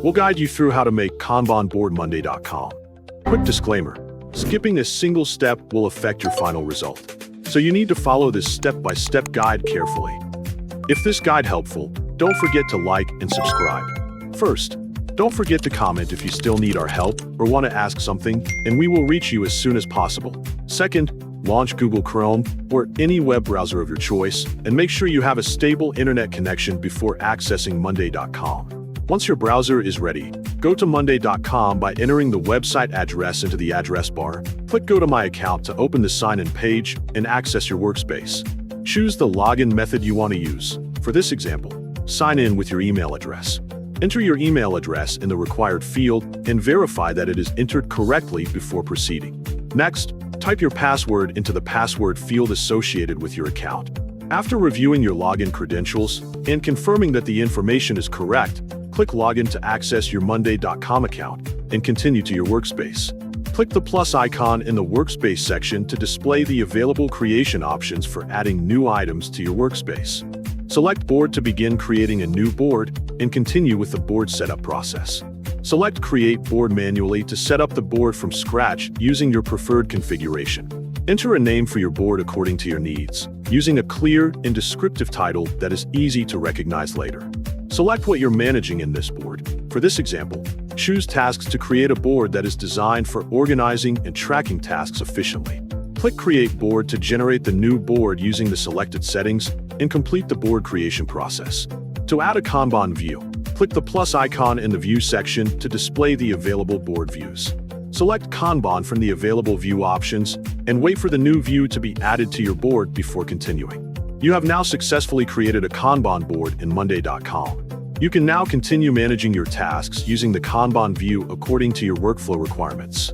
We'll guide you through how to make Kanban board Monday.com. Quick disclaimer, skipping a single step will affect your final result. So you need to follow this step-by-step guide carefully. If this guide helpful, don't forget to like and subscribe. First, don't forget to comment if you still need our help or want to ask something, and we will reach you as soon as possible. Second, launch Google Chrome or any web browser of your choice, and make sure you have a stable internet connection before accessing Monday.com. Once your browser is ready, go to Monday.com by entering the website address into the address bar. Click Go to My Account to open the sign-in page and access your workspace. Choose the login method you want to use. For this example, sign in with your email address. Enter your email address in the required field and verify that it is entered correctly before proceeding. Next, type your password into the password field associated with your account. After reviewing your login credentials and confirming that the information is correct, click Login to access your Monday.com account and continue to your workspace. Click the plus icon in the Workspace section to display the available creation options for adding new items to your workspace. Select Board to begin creating a new board and continue with the board setup process. Select Create Board manually to set up the board from scratch using your preferred configuration. Enter a name for your board according to your needs, using a clear and descriptive title that is easy to recognize later. Select what you're managing in this board. For this example, choose Tasks to create a board that is designed for organizing and tracking tasks efficiently. Click Create Board to generate the new board using the selected settings and complete the board creation process. To add a Kanban view, click the plus icon in the View section to display the available board views. Select Kanban from the available view options and wait for the new view to be added to your board before continuing. You have now successfully created a Kanban board in Monday.com. You can now continue managing your tasks using the Kanban view according to your workflow requirements.